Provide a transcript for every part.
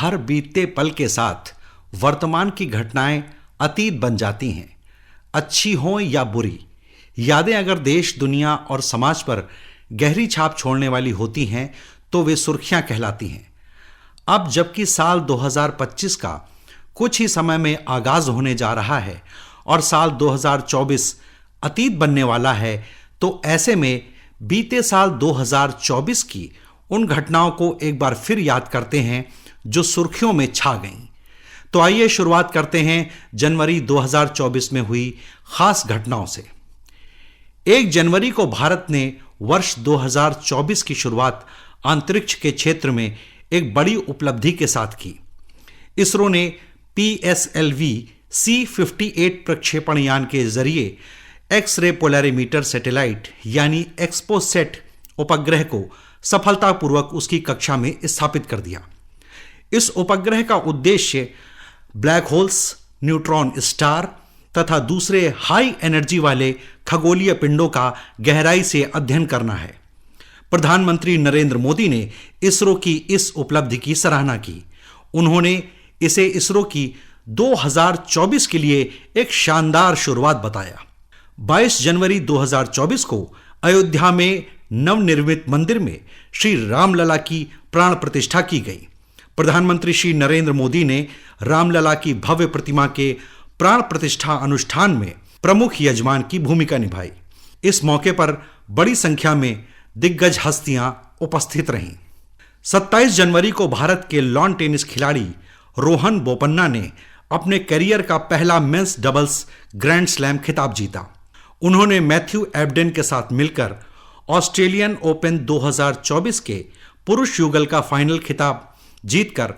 हर बीतते पल के साथ वर्तमान की घटनाएं अतीत बन जाती हैं। अच्छी हों या बुरी, यादें अगर देश, दुनिया और समाज पर गहरी छाप छोड़ने वाली होती हैं तो वे सुर्खियां कहलाती हैं। अब जबकि साल 2025 का कुछ ही समय में आगाज होने जा रहा है और साल 2024 अतीत बनने वाला है, तो ऐसे में बीते साल 2024 की उन घटनाओं को एक बार फिर याद करते हैं जो सुर्खियों में छा गईं। तो आइए शुरुआत करते हैं जनवरी 2024 में हुई खास घटनाओं से। 1 जनवरी को भारत ने वर्ष 2024 की शुरुआत अंतरिक्ष के क्षेत्र में एक बड़ी उपलब्धि के साथ की। इसरो ने PSLV C58 प्रक्षेपण यान के जरिए एक्स-रे पोलैरिमीटर सैटेलाइट यानी एक्सपोसेट उपग्रह को सफलतापूर्वक उसकी कक्षा में स्थापित कर दिया। इस उपग्रह का उद्देश्य ब्लैक होल्स, न्यूट्रॉन स्टार तथा दूसरे हाई एनर्जी वाले खगोलीय पिंडों का गहराई से अध्ययन करना है। प्रधानमंत्री नरेंद्र मोदी ने इसरो की इस उपलब्धि की सराहना की। उन्होंने इसे इसरो की 2024 के लिए एक शानदार शुरुआत बताया। 22 जनवरी 2024 को अयोध्या में नवनिर्मित मंदिर में श्री रामलला की प्राण प्रतिष्ठा की गई। प्रधानमंत्री श्री नरेंद्र मोदी ने रामलला की भव्य प्रतिमा के प्राण प्रतिष्ठा अनुष्ठान में प्रमुख यजमान की भूमिका निभाई। इस मौके पर बड़ी संख्या में दिग्गज हस्तियां उपस्थित रहीं। 27 जनवरी को भारत के लॉन टेनिस खिलाड़ी रोहन बोपन्ना ने अपने करियर का पहला मेंस डबल्स ग्रैंड स्लैम खिताब जीता। उन्होंने मैथ्यू एबडेन के साथ मिलकर ऑस्ट्रेलियन ओपन 2024 के पुरुष युगल का फाइनल खिताब जीतकर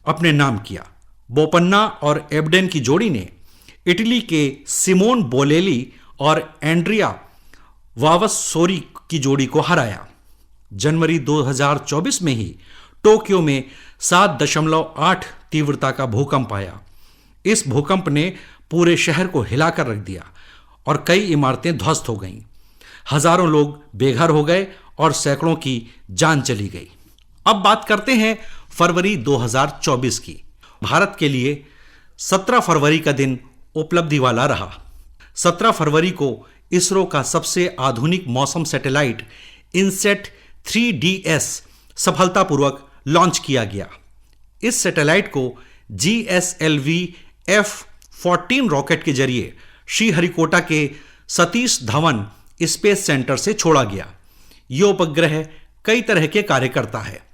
अपने नाम किया। बोपन्ना और एबडेन की जोड़ी ने इटली के सिमोन बोलेली और एंड्रिया वावस्सोरी की जोड़ी को हराया। जनवरी 2024 में ही टोक्यो में 7.8 तीव्रता का भूकंप आया। इस भूकंप ने पूरे शहर को हिलाकर रख दिया और कई इमारतें ध्वस्त हो गईं। हजारों लोग बेघर हो गए और सैकड़ों की जान चली गई। अब बात करते हैं फरवरी 2024 की। भारत के लिए 17 फरवरी का दिन उपलब्धि वाला रहा। 17 फरवरी को इसरो का सबसे आधुनिक मौसम सैटेलाइट इनसेट 3DS सफलतापूर्वक लॉन्च किया गया। इस सैटेलाइट को GSLV F-14 रॉकेट के जरिए श्रीहरिकोटा के सतीश धवन स्पेस सेंटर से छोड़ा गया। यह उपग्रह कई तरह के कार्य करता है।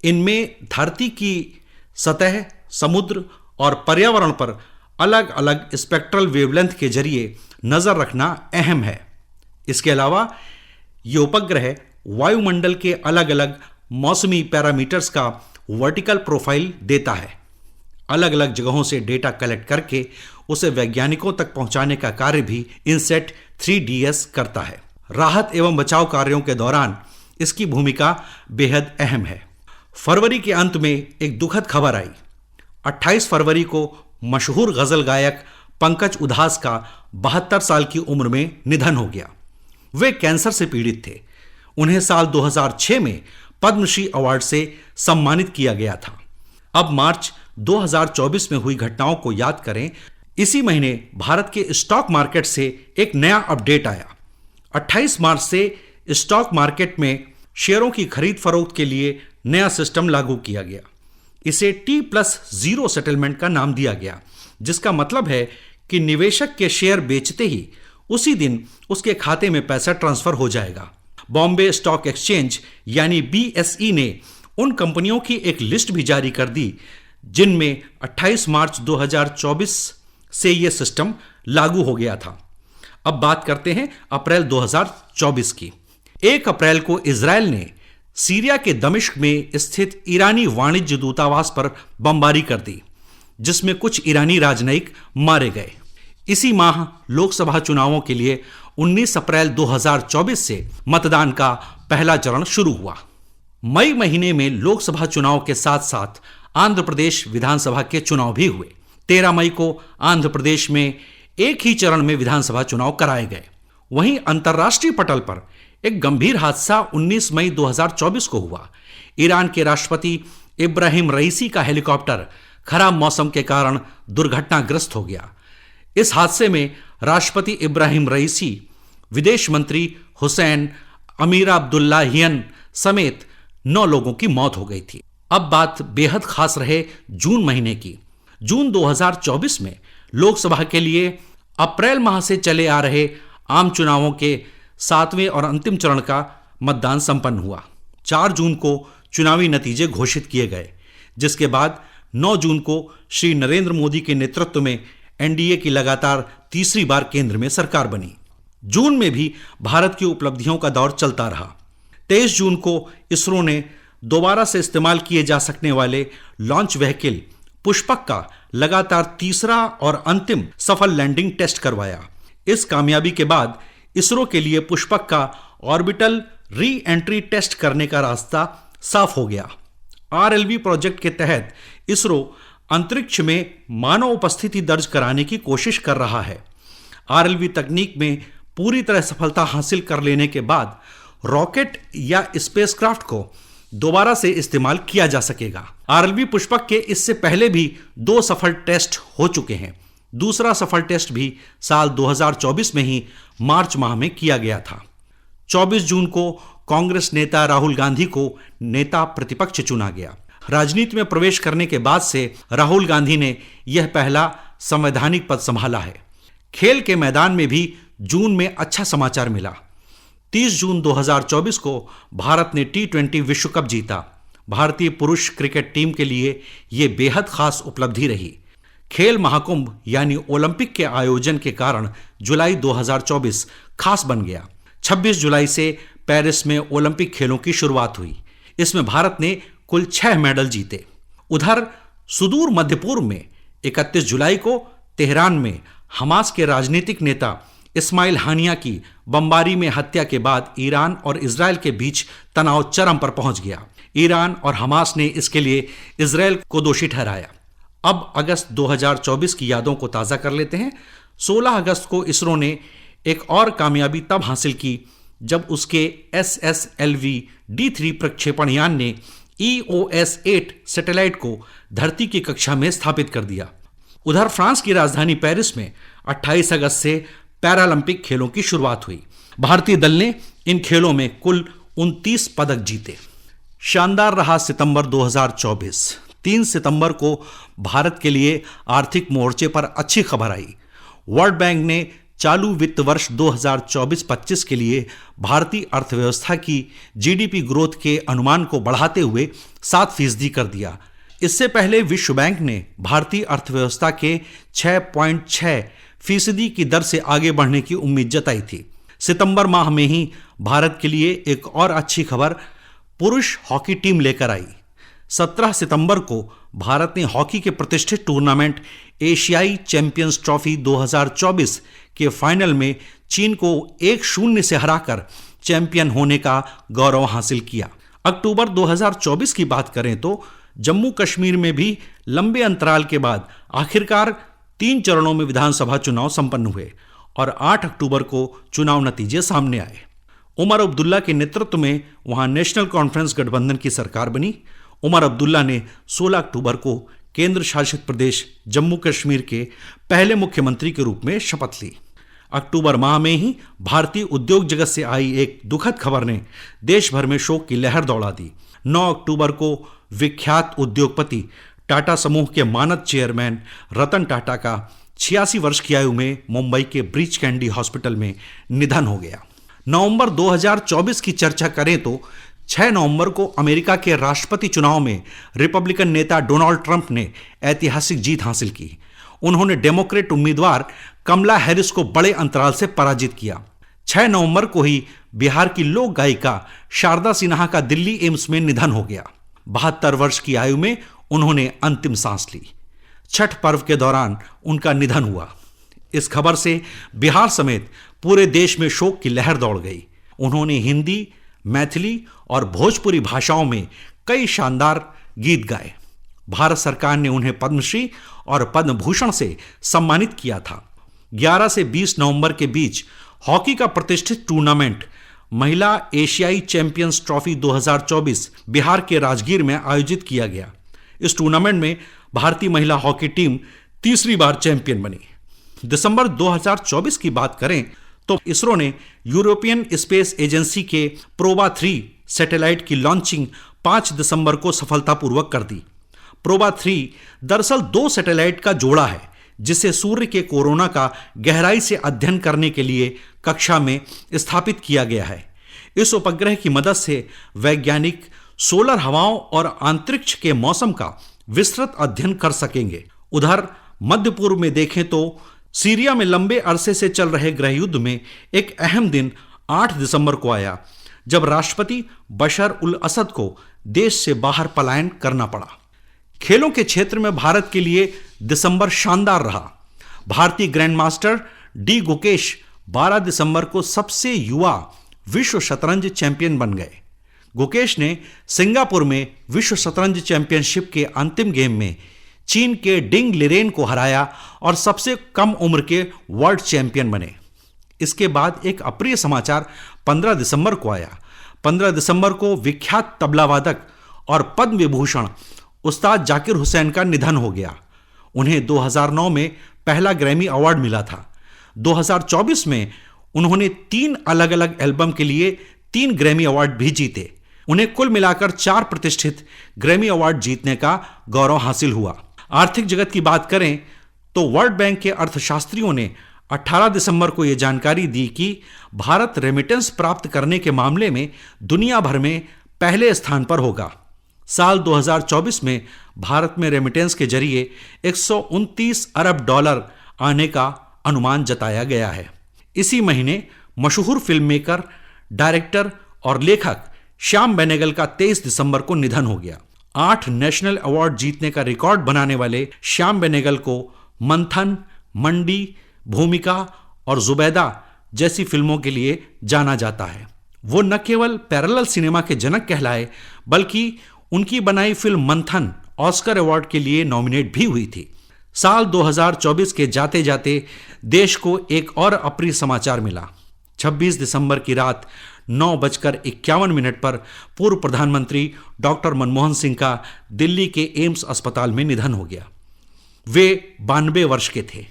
इनमें धरती की सतह, समुद्र और पर्यावरण पर अलग अलग स्पेक्ट्रल वेवलेंथ के जरिए नजर रखना अहम है। इसके अलावा यह उपग्रह वायुमंडल के अलग अलग मौसमी पैरामीटर्स का वर्टिकल प्रोफाइल देता है। अलग अलग जगहों से डेटा कलेक्ट करके उसे वैज्ञानिकों तक पहुंचाने का कार्य भी इनसेट 3DS करता है। राहत एवं बचाव कार्यों के दौरान इसकी भूमिका बेहद अहम है। फरवरी के अंत में एक दुखद खबर आई। 28 फरवरी को मशहूर गजल गायक पंकज उधास का 72 साल की उम्र में निधन हो गया। वे कैंसर से पीड़ित थे। उन्हें साल 2006 में पद्मश्री अवार्ड से सम्मानित किया गया था। अब मार्च 2024 में हुई घटनाओं को याद करें। इसी महीने भारत के स्टॉक मार्केट से एक नया अपडेट आया। 28 मार्च से स्टॉक मार्केट में शेयरों की खरीद फरोख्त के लिए नया सिस्टम लागू किया गया। इसे T+0 सेटलमेंट का नाम दिया गया, जिसका मतलब है कि निवेशक के शेयर बेचते ही उसी दिन उसके खाते में पैसा ट्रांसफर हो जाएगा। बॉम्बे स्टॉक एक्सचेंज यानी BSE ने उन कंपनियों की एक लिस्ट भी जारी कर दी जिनमें 28 मार्च 2024 से यह सिस्टम लागू हो गया था। अब बात करते हैं अप्रैल 2024 की। 1 अप्रैल को इजरायल ने सीरिया के दमिश्क में स्थित ईरानी वाणिज्य दूतावास पर बमबारी कर दी, जिसमें कुछ ईरानी राजनयिक मारे गए। इसी माह लोकसभा चुनावों के लिए 19 अप्रैल 2024 से मतदान का पहला चरण शुरू हुआ। मई महीने में लोकसभा चुनाव के साथ साथ आंध्र प्रदेश विधानसभा के चुनाव भी हुए। 13 मई को आंध्र प्रदेश में एक ही चरण में विधानसभा चुनाव कराए गए। वहीं अंतर्राष्ट्रीय पटल पर एक गंभीर हादसा 19 मई 2024 को हुआ। ईरान के राष्ट्रपति इब्राहिम रईसी का हेलीकॉप्टर खराब मौसम के कारण दुर्घटनाग्रस्त हो गया। इस हादसे में राष्ट्रपति इब्राहिम रईसी, विदेश मंत्री हुसैन अमीर अब्दुल्लाहियन समेत 9 लोगों की मौत हो गई थी। अब बात बेहद खास रहे जून महीने की। जून 2024 में लोकसभा के लिए अप्रैल माह से चले आ रहे आम चुनावों के 7वें और अंतिम चरण का मतदान संपन्न हुआ। 4 जून को चुनावी नतीजे घोषित किए गए, जिसके बाद 9 जून को श्री नरेंद्र मोदी के नेतृत्व में एनडीए की लगातार तीसरी बार केंद्र में सरकार बनी। जून में भी भारत की उपलब्धियों का दौर चलता रहा। 23 जून को इसरो ने दोबारा से इस्तेमाल किए जा सकने वाले लॉन्च व्हीकल पुष्पक का लगातार तीसरा और अंतिम सफल लैंडिंग टेस्ट करवाया। इस कामयाबी के बाद इसरो के लिए पुष्पक का ऑर्बिटल री एंट्री टेस्ट करने का रास्ता साफ हो गया। आरएलवी प्रोजेक्ट के तहत इसरो अंतरिक्ष में मानव उपस्थिति दर्ज कराने की कोशिश कर रहा है। आरएलवी तकनीक में पूरी तरह सफलता हासिल कर लेने के बाद रॉकेट या स्पेसक्राफ्ट को दोबारा से इस्तेमाल किया जा सकेगा। आरएलवी पुष्पक के इससे पहले भी 2 सफल टेस्ट हो चुके हैं। दूसरा सफल टेस्ट भी साल 2024 में ही मार्च माह में किया गया था। 24 जून को कांग्रेस नेता राहुल गांधी को नेता प्रतिपक्ष चुना गया। राजनीति में प्रवेश करने के बाद से राहुल गांधी ने यह पहला संवैधानिक पद संभाला है। खेल के मैदान में भी जून में अच्छा समाचार मिला। 30 जून 2024 को भारत ने T20 विश्व कप जीता। भारतीय पुरुष क्रिकेट टीम के लिए यह बेहद खास उपलब्धि रही। खेल महाकुंभ यानी ओलंपिक के आयोजन के कारण जुलाई 2024 खास बन गया। 26 जुलाई से पेरिस में ओलंपिक खेलों की शुरुआत हुई। इसमें भारत ने कुल 6 मेडल जीते। उधर सुदूर मध्य पूर्व में 31 जुलाई को तेहरान में हमास के राजनीतिक नेता इस्माइल हानिया की बमबारी में हत्या के बाद ईरान और इजरायल के बीच तनाव चरम पर पहुंच गया। ईरान और हमास ने इसके लिए इजरायल को दोषी ठहराया। अब अगस्त 2024 की यादों को ताज़ा कर लेते हैं। 16 अगस्त को इसरो ने एक और कामयाबी तब हासिल की जब उसके SSLV D3 प्रक्षेपण यान ने EOS-8 सैटेलाइट को धरती की कक्षा में स्थापित कर दिया। उधर फ्रांस की राजधानी पेरिस में 28 अगस्त से पैरालंपिक खेलों की शुरुआत हुई। भारतीय दल ने इन खेलों में कुल 29 पदक जीते। शानदार रहा सितंबर 2024। 3 सितंबर को भारत के लिए आर्थिक मोर्चे पर अच्छी खबर आई। वर्ल्ड बैंक ने चालू वित्त वर्ष 2024-25 के लिए भारतीय अर्थव्यवस्था की जीडीपी ग्रोथ के अनुमान को बढ़ाते हुए 7% कर दिया। इससे पहले विश्व बैंक ने भारतीय अर्थव्यवस्था के 6.6% की दर से आगे बढ़ने की उम्मीद जताई थी। सितंबर माह में ही भारत के लिए एक और अच्छी खबर पुरुष हॉकी टीम लेकर आई। 17 सितंबर को भारत ने हॉकी के प्रतिष्ठित टूर्नामेंट एशियाई चैंपियंस ट्रॉफी 2024 के फाइनल में चीन को 1-0 से हराकर चैंपियन होने का गौरव हासिल किया। अक्टूबर 2024 की बात करें तो जम्मू कश्मीर में भी लंबे अंतराल के बाद आखिरकार 3 चरणों में विधानसभा चुनाव संपन्न हुए और 8 अक्टूबर को चुनाव नतीजे सामने आए। उमर अब्दुल्ला के नेतृत्व में वहां नेशनल कॉन्फ्रेंस गठबंधन की सरकार बनी। उमर अब्दुल्ला ने 16 अक्टूबर को केंद्र शासित प्रदेश जम्मू कश्मीर के पहले मुख्यमंत्री के रूप में शपथ ली। अक्टूबर माह में ही भारतीय उद्योग जगत से आई एक दुखद खबर ने देश भर में शोक की लहर दौड़ा दी। 9 अक्टूबर को विख्यात उद्योगपति टाटा समूह के मानद चेयरमैन रतन टाटा का 86 वर्ष की आयु में मुंबई के ब्रीच कैंडी हॉस्पिटल में निधन हो गया। नवंबर 2024 की चर्चा करें तो 6 नवंबर को अमेरिका के राष्ट्रपति चुनाव में रिपब्लिकन नेता डोनाल्ड ट्रंप ने ऐतिहासिक जीत हासिल की। उन्होंने डेमोक्रेट उम्मीदवार कमला हैरिस को बड़े अंतराल से पराजित किया। 6 नवंबर को ही बिहार की लोक गायिका शारदा सिन्हा का दिल्ली एम्स में निधन हो गया। 72 वर्ष की आयु में उन्होंने अंतिम सांस ली। छठ पर्व के दौरान उनका निधन हुआ। इस खबर से बिहार समेत पूरे देश में शोक की लहर दौड़ गई। उन्होंने हिंदी, मैथिली और भोजपुरी भाषाओं में कई शानदार गीत गाए। भारत सरकार ने उन्हें पद्मश्री और पद्म भूषण से सम्मानित किया था। 11 से 20 नवंबर के बीच हॉकी का प्रतिष्ठित टूर्नामेंट महिला एशियाई चैंपियंस ट्रॉफी 2024 बिहार के राजगीर में आयोजित किया गया। इस टूर्नामेंट में भारतीय महिला हॉकी टीम तीसरी बार चैंपियन बनी। दिसंबर 2024 की बात करें तो इसरो ने यूरोपियन स्पेस एजेंसी के प्रोबा 3 सैटेलाइट की लॉन्चिंग 5 दिसंबर को सफलतापूर्वक कर दी। प्रोबा 3 दरअसल 2 सैटेलाइट का जोड़ा है जिसे सूर्य के कोरोना का गहराई से अध्ययन करने के लिए कक्षा में स्थापित किया गया है। इस उपग्रह की मदद से वैज्ञानिक सोलर हवाओं और अंतरिक्ष के मौसम का विस्तृत अध्ययन कर सकेंगे। उधर मध्य पूर्व में देखें तो सीरिया में लंबे अरसे से चल रहे गृह युद्ध में एक अहम दिन 8 दिसंबर को आया, जब राष्ट्रपति बशर उल असद को देश से बाहर पलायन करना पड़ा। खेलों के क्षेत्र में भारत के लिए दिसंबर शानदार रहा। भारतीय ग्रैंडमास्टर डी गुकेश 12 दिसंबर को सबसे युवा विश्व शतरंज चैंपियन बन गए। गुकेश ने सिंगापुर में विश्व शतरंज चैंपियनशिप के अंतिम गेम में चीन के डिंग लिरेन को हराया और सबसे कम उम्र के वर्ल्ड चैंपियन बने। इसके बाद एक अप्रिय समाचार 15 दिसंबर को आया। 15 दिसंबर को विख्यात तबला वादक और पद्म विभूषण उस्ताद जाकिर हुसैन का निधन हो गया। उन्हें 2009 में पहला ग्रैमी अवार्ड मिला था। 2024 में उन्होंने 3 अलग अलग एल्बम के लिए 3 ग्रैमी अवार्ड भी जीते। उन्हें कुल मिलाकर 4 प्रतिष्ठित ग्रैमी अवार्ड जीतने का गौरव हासिल हुआ। आर्थिक जगत की बात करें तो वर्ल्ड बैंक के अर्थशास्त्रियों ने 18 दिसंबर को यह जानकारी दी कि भारत रेमिटेंस प्राप्त करने के मामले में दुनिया भर में पहले स्थान पर होगा। साल 2024 में भारत में रेमिटेंस के जरिए 129 अरब डॉलर आने का अनुमान जताया गया है। इसी महीने मशहूर फिल्म मेकर, डायरेक्टर और लेखक श्याम बेनेगल का 23 दिसंबर को निधन हो गया। 8 नेशनल अवार्ड जीतने का रिकॉर्ड बनाने वाले श्याम बेनेगल को मंथन, मंडी, भूमिका और जुबैदा जैसी फिल्मों के लिए जाना जाता है। वो न केवल पैरेलल सिनेमा के जनक कहलाए, बल्कि उनकी बनाई फिल्म मंथन ऑस्कर अवार्ड के लिए नॉमिनेट भी हुई थी। साल 2024 के जाते जाते देश को एक और अप्रिय समाचार मिला। 26 दिसंबर की रात 9:51 पर पूर्व प्रधानमंत्री डॉक्टर मनमोहन सिंह का दिल्ली के एम्स अस्पताल में निधन हो गया। वे 92 वर्ष के थे।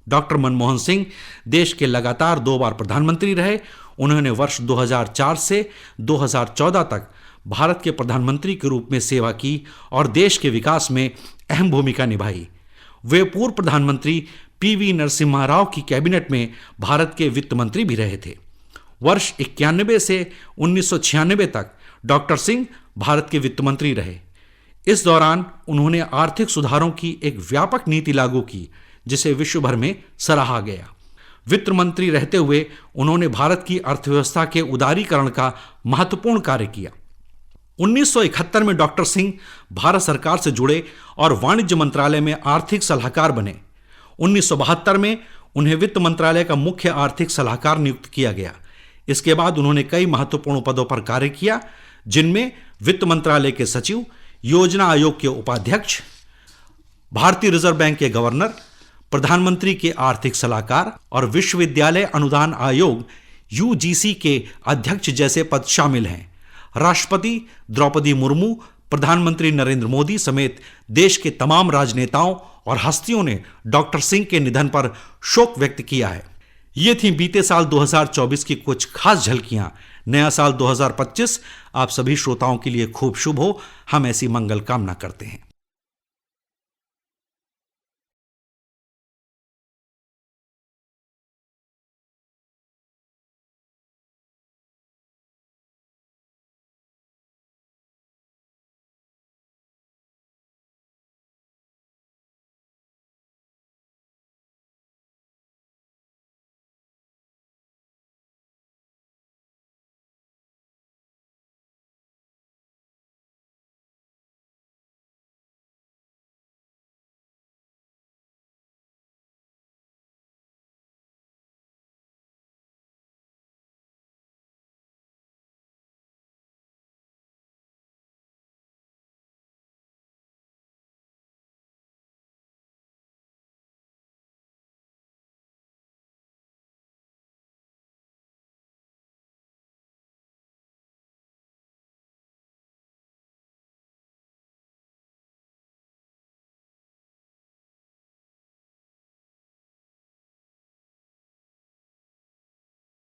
डॉक्टर मनमोहन सिंह देश के लगातार 2 बार प्रधानमंत्री रहे। उन्होंने वर्ष 2004 से 2014 तक भारत के प्रधानमंत्री के रूप में सेवा की और देश के विकास में अहम भूमिका निभाई। वे पूर्व प्रधानमंत्री पीवी नरसिम्हा राव की कैबिनेट में भारत के वित्त मंत्री भी रहे थे। वर्ष 91 से 1996 तक डॉक्टर सिंह भारत के वित्त मंत्री रहे। इस दौरान उन्होंने आर्थिक सुधारों की एक व्यापक नीति लागू की, जिसे विश्व भर में सराहा गया। वित्त मंत्री रहते हुए उन्होंने भारत की अर्थव्यवस्था के उदारीकरण का महत्वपूर्ण कार्य किया। 1971 में डॉक्टर सिंह भारत सरकार से जुड़े और वाणिज्य मंत्रालय में आर्थिक सलाहकार बने। 1972 में उन्हें वित्त मंत्रालय का मुख्य आर्थिक सलाहकार नियुक्त किया गया। इसके बाद उन्होंने कई महत्वपूर्ण पदों पर कार्य किया, जिनमें वित्त मंत्रालय के सचिव, योजना आयोग के उपाध्यक्ष, भारतीय रिजर्व बैंक के गवर्नर, प्रधानमंत्री के आर्थिक सलाहकार और विश्वविद्यालय अनुदान आयोग यूजीसी के अध्यक्ष जैसे पद शामिल हैं। राष्ट्रपति द्रौपदी मुर्मू, प्रधानमंत्री नरेंद्र मोदी समेत देश के तमाम राजनेताओं और हस्तियों ने डॉक्टर सिंह के निधन पर शोक व्यक्त किया है। ये थी बीते साल 2024 की कुछ खास झलकियां। नया साल 2025 आप सभी श्रोताओं के लिए खूब शुभ हो, हम ऐसी मंगल कामना करते हैं।